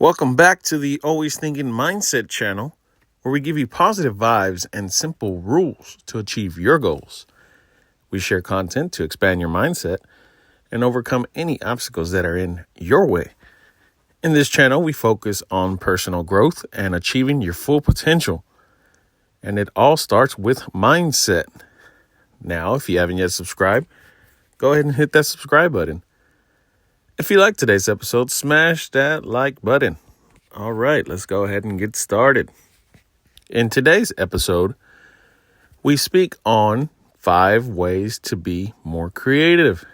Welcome back to the Always Thinking Mindset channel, where we give you positive vibes and simple rules to achieve your goals. We share content to expand your mindset and overcome any obstacles that are in your way. In this channel, we focus on personal growth and achieving your full potential. And it all starts with mindset. Now, if you haven't yet subscribed, go ahead and hit that subscribe button. If you like today's episode, smash that like button. All right, let's go ahead and get started. In today's episode, we speak on 5 ways to be more creative.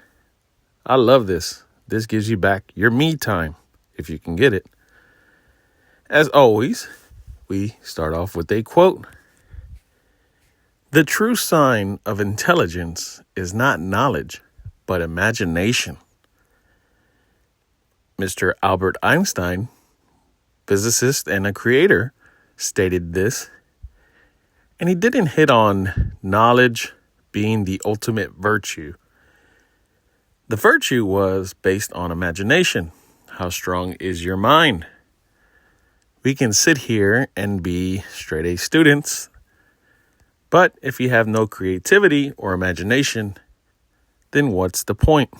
I love this. This gives you back your me time, if you can get it. As always, we start off with a quote. The true sign of intelligence is not knowledge, but imagination. Mr. Albert Einstein, physicist and a creator, stated this, and he didn't hit on knowledge being the ultimate virtue. The virtue was based on imagination. How strong is your mind? We can sit here and be straight A students, but if you have no creativity or imagination, then what's the point?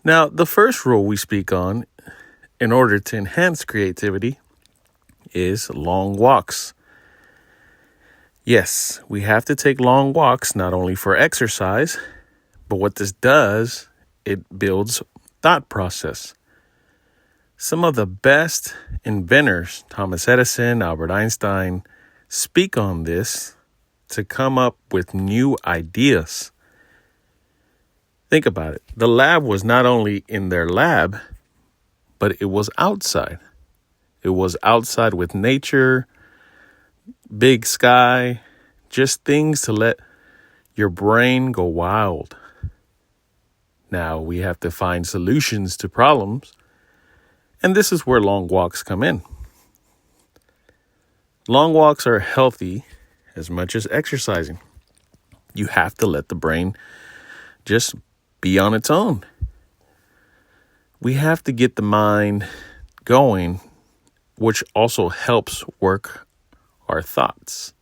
Now, the first rule we speak on in order to enhance creativity is long walks. Yes, we have to take long walks not only for exercise, but what this does, it builds thought process. Some of the best inventors, Thomas Edison, Albert Einstein, speak on this to come up with new ideas. Think about it. The lab was not only in their lab, but it was outside. It was outside with nature, big sky, just things to let your brain go wild. Now we have to find solutions to problems, and this is where long walks come in. Long walks are healthy as much as exercising. You have to let the brain just be on its own. We have to get the mind going, which also helps work our thoughts.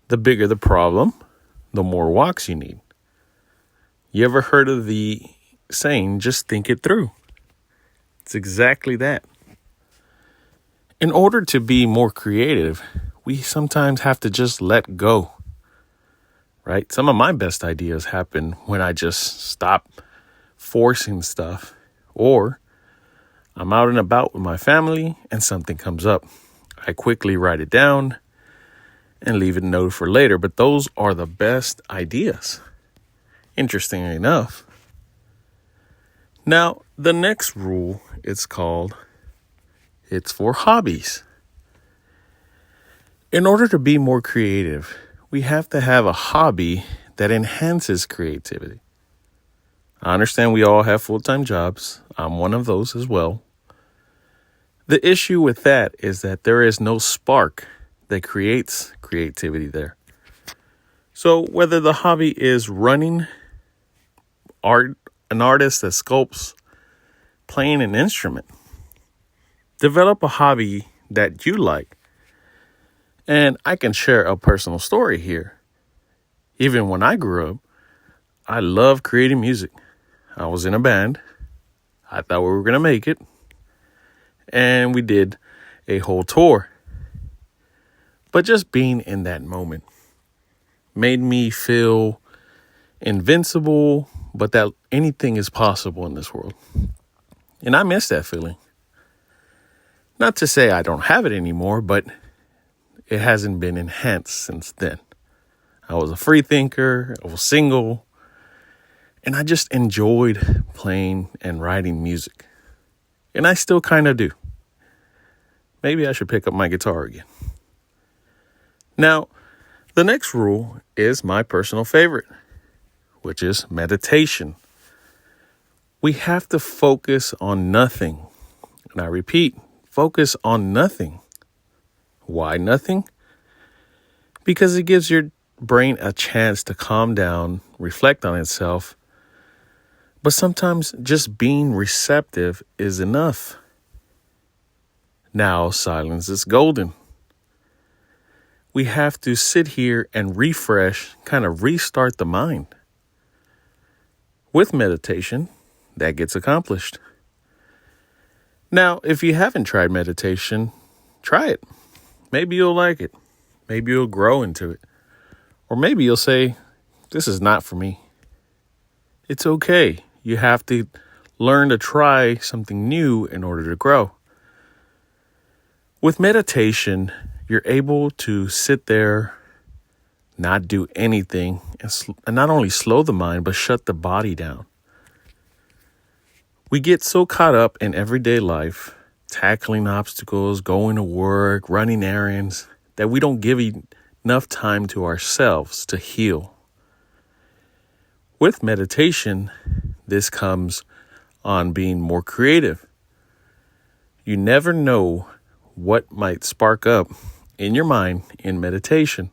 The bigger the problem, the more walks you need. You ever heard of the saying, just think it through? It's exactly that. In order to be more creative, we sometimes have to just let go. Right? Some of my best ideas happen when I just stop forcing stuff, or I'm out and about with my family and something comes up. I quickly write it down and leave it a note for later, but those are the best ideas. Interestingly enough. Now, the next rule, it's for hobbies. In order to be more creative, we have to have a hobby that enhances creativity. I understand we all have full-time jobs. I'm one of those as well. The issue with that is that there is no spark that creates creativity there. So whether the hobby is running, art, an artist that sculpts, playing an instrument, develop a hobby that you like. And I can share a personal story here. Even when I grew up, I loved creating music. I was in a band. I thought we were going to make it. And we did a whole tour. But just being in that moment made me feel invincible, but that anything is possible in this world. And I miss that feeling. Not to say I don't have it anymore, but it hasn't been enhanced since then. I was a free thinker, I was single, and I just enjoyed playing and writing music. And I still kind of do. Maybe I should pick up my guitar again. Now, the next rule is my personal favorite, which is meditation. We have to focus on nothing. And I repeat, focus on nothing. Why nothing? Because it gives your brain a chance to calm down, reflect on itself, But sometimes just being receptive is enough. Now silence is golden. We have to sit here and refresh, kind of restart the mind. With meditation, that gets accomplished. Now, if you haven't tried meditation, try it. Maybe you'll like it. Maybe you'll grow into it. Or maybe you'll say, this is not for me. It's okay. You have to learn to try something new in order to grow. With meditation, you're able to sit there, not do anything, and not only slow the mind, but shut the body down. We get so caught up in everyday life, tackling obstacles, going to work, running errands, that we don't give enough time to ourselves to heal. With meditation, this comes on being more creative. You never know what might spark up in your mind in meditation.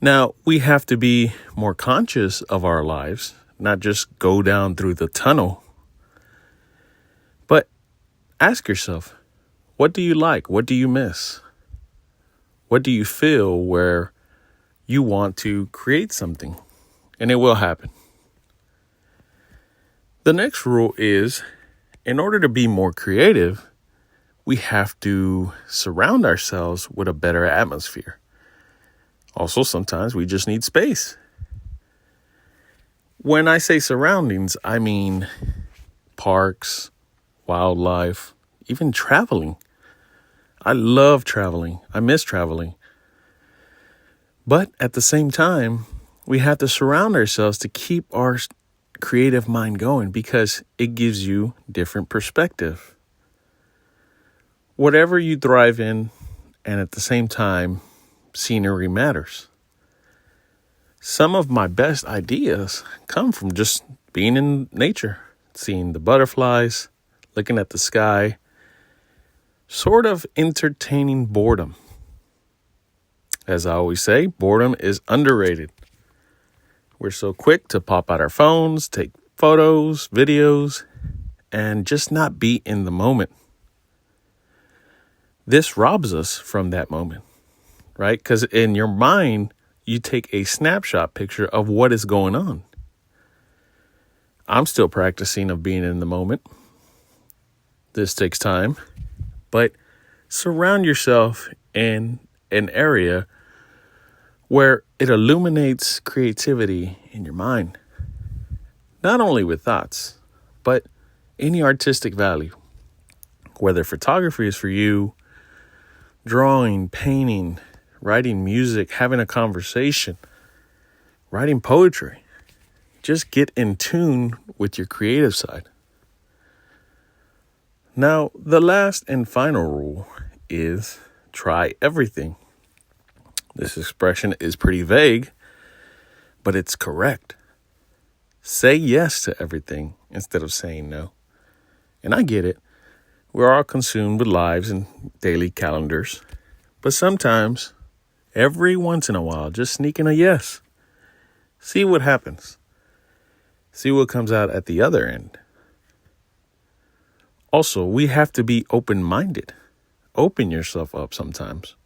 Now, we have to be more conscious of our lives, not just go down through the tunnel. But ask yourself, what do you like? What do you miss? What do you feel where you want to create something? And it will happen. The next rule is, in order to be more creative, we have to surround ourselves with a better atmosphere. Also, sometimes we just need space. When I say surroundings, I mean parks, wildlife, even traveling. I love traveling. I miss traveling. But at the same time, we have to surround ourselves to keep our creative mind going because it gives you different perspective. Whatever you thrive in, and at the same time, scenery matters. Some of my best ideas come from just being in nature, seeing the butterflies, looking at the sky, sort of entertaining boredom. As I always say, boredom is underrated. We're so quick to pop out our phones, take photos, videos, and just not be in the moment. This robs us from that moment, right? Because in your mind, you take a snapshot picture of what is going on. I'm still practicing of being in the moment. This takes time, but surround yourself in an area where it illuminates creativity in your mind. Not only with thoughts, but any artistic value. Whether photography is for you, drawing, painting, writing music, having a conversation, writing poetry. Just get in tune with your creative side. Now, the last and final rule is try everything. This expression is pretty vague, but it's correct. Say yes to everything instead of saying no. And I get it. We're all consumed with lives and daily calendars. But sometimes, every once in a while, just sneak in a yes. See what happens. See what comes out at the other end. Also, we have to be open-minded. Open yourself up sometimes.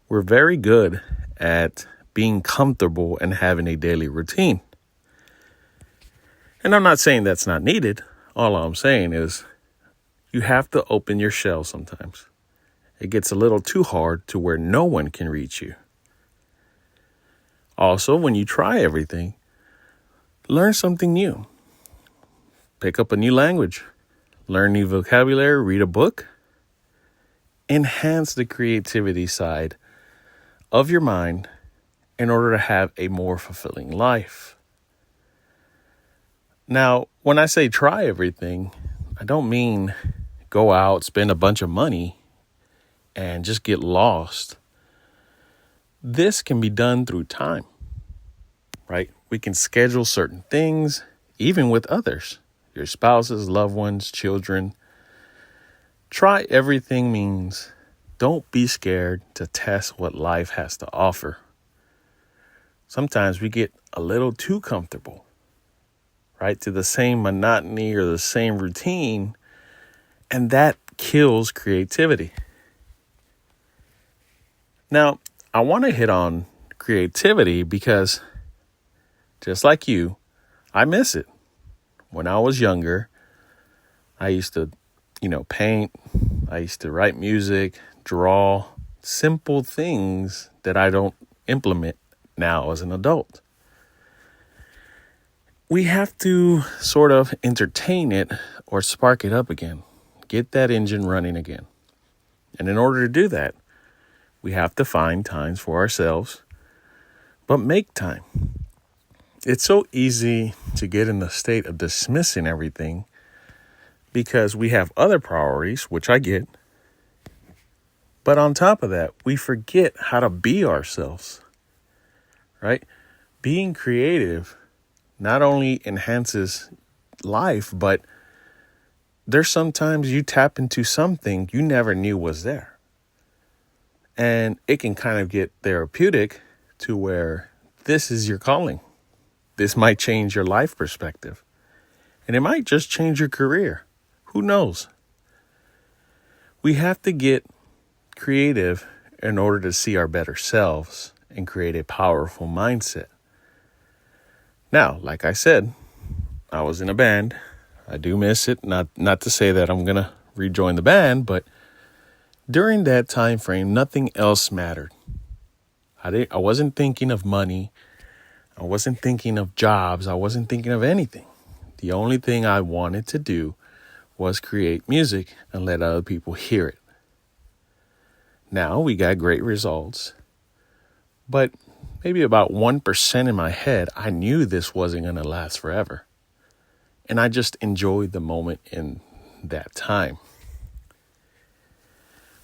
We're very good at being comfortable and having a daily routine. And I'm not saying that's not needed. All I'm saying is you have to open your shell sometimes. It gets a little too hard to where no one can reach you. Also, when you try everything, learn something new. Pick up a new language. Learn new vocabulary. Read a book. Enhance the creativity side of your mind in order to have a more fulfilling life. Now, when I say try everything, I don't mean go out, spend a bunch of money, and just get lost. This can be done through time, right? We can schedule certain things, even with others, your spouses, loved ones, children. Try everything means don't be scared to test what life has to offer. Sometimes we get a little too comfortable, right? To the same monotony or the same routine. And that kills creativity. Now, I want to hit on creativity because just like you, I miss it. When I was younger, I used to, paint. I used to write music, draw, simple things that I don't implement now as an adult. We have to sort of entertain it or spark it up again, get that engine running again. And in order to do that, we have to find times for ourselves, but make time. It's so easy to get in the state of dismissing everything because we have other priorities, which I get. But on top of that, we forget how to be ourselves, right? Being creative not only enhances life, but there's sometimes you tap into something you never knew was there. And it can kind of get therapeutic to where this is your calling. This might change your life perspective. And it might just change your career. Who knows? We have to get creative in order to see our better selves and create a powerful mindset. Now, like I said, I was in a band. I do miss it. Not to say that I'm going to rejoin the band, but during that time frame, nothing else mattered. I wasn't thinking of money. I wasn't thinking of jobs. I wasn't thinking of anything. The only thing I wanted to do was create music and let other people hear it. Now we got great results, but maybe about 1% in my head, I knew this wasn't going to last forever. And I just enjoyed the moment in that time.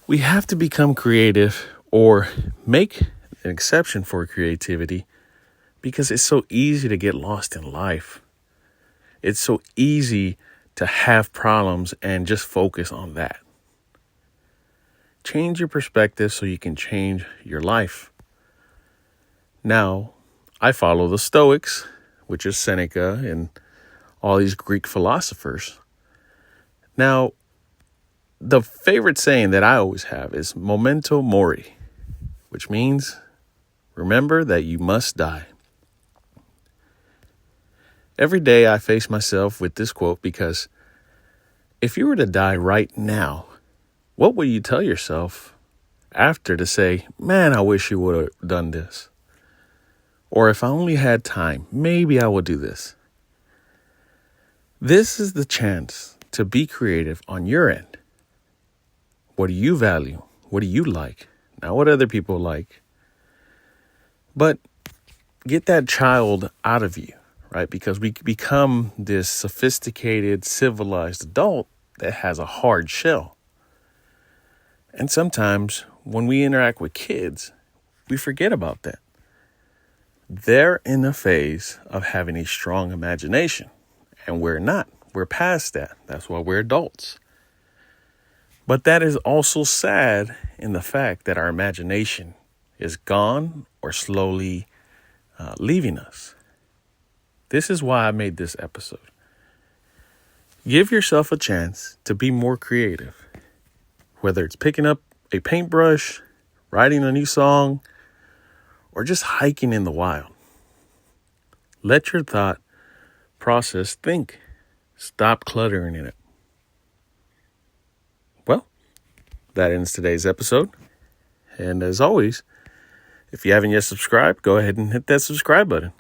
We have to become creative or make an exception for creativity because it's so easy to get lost in life. It's so easy to have problems and just focus on that. Change your perspective so you can change your life. Now, I follow the Stoics, which is Seneca and all these Greek philosophers. Now, the favorite saying that I always have is memento mori, which means remember that you must die. Every day I face myself with this quote because if you were to die right now, what would you tell yourself after to say, man, I wish you would have done this? Or if I only had time, maybe I would do this. This is the chance to be creative on your end. What do you value? What do you like? Not what other people like. But get that child out of you, right? Because we become this sophisticated, civilized adult that has a hard shell. And sometimes when we interact with kids, we forget about that. They're in a phase of having a strong imagination, and we're not. We're past that. That's why we're adults. But that is also sad in the fact that our imagination is gone or slowly leaving us. This is why I made this episode. Give yourself a chance to be more creative, whether it's picking up a paintbrush, writing a new song, or just hiking in the wild. Let your thought process think. Stop cluttering in it. Well, that ends today's episode. And as always, if you haven't yet subscribed, go ahead and hit that subscribe button.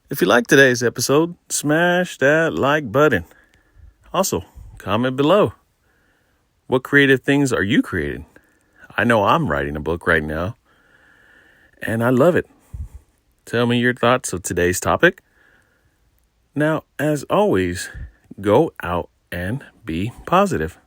If you like today's episode, smash that like button. Also, comment below. What creative things are you creating? I know I'm writing a book right now, and I love it. Tell me your thoughts of today's topic. Now, as always, go out and be positive.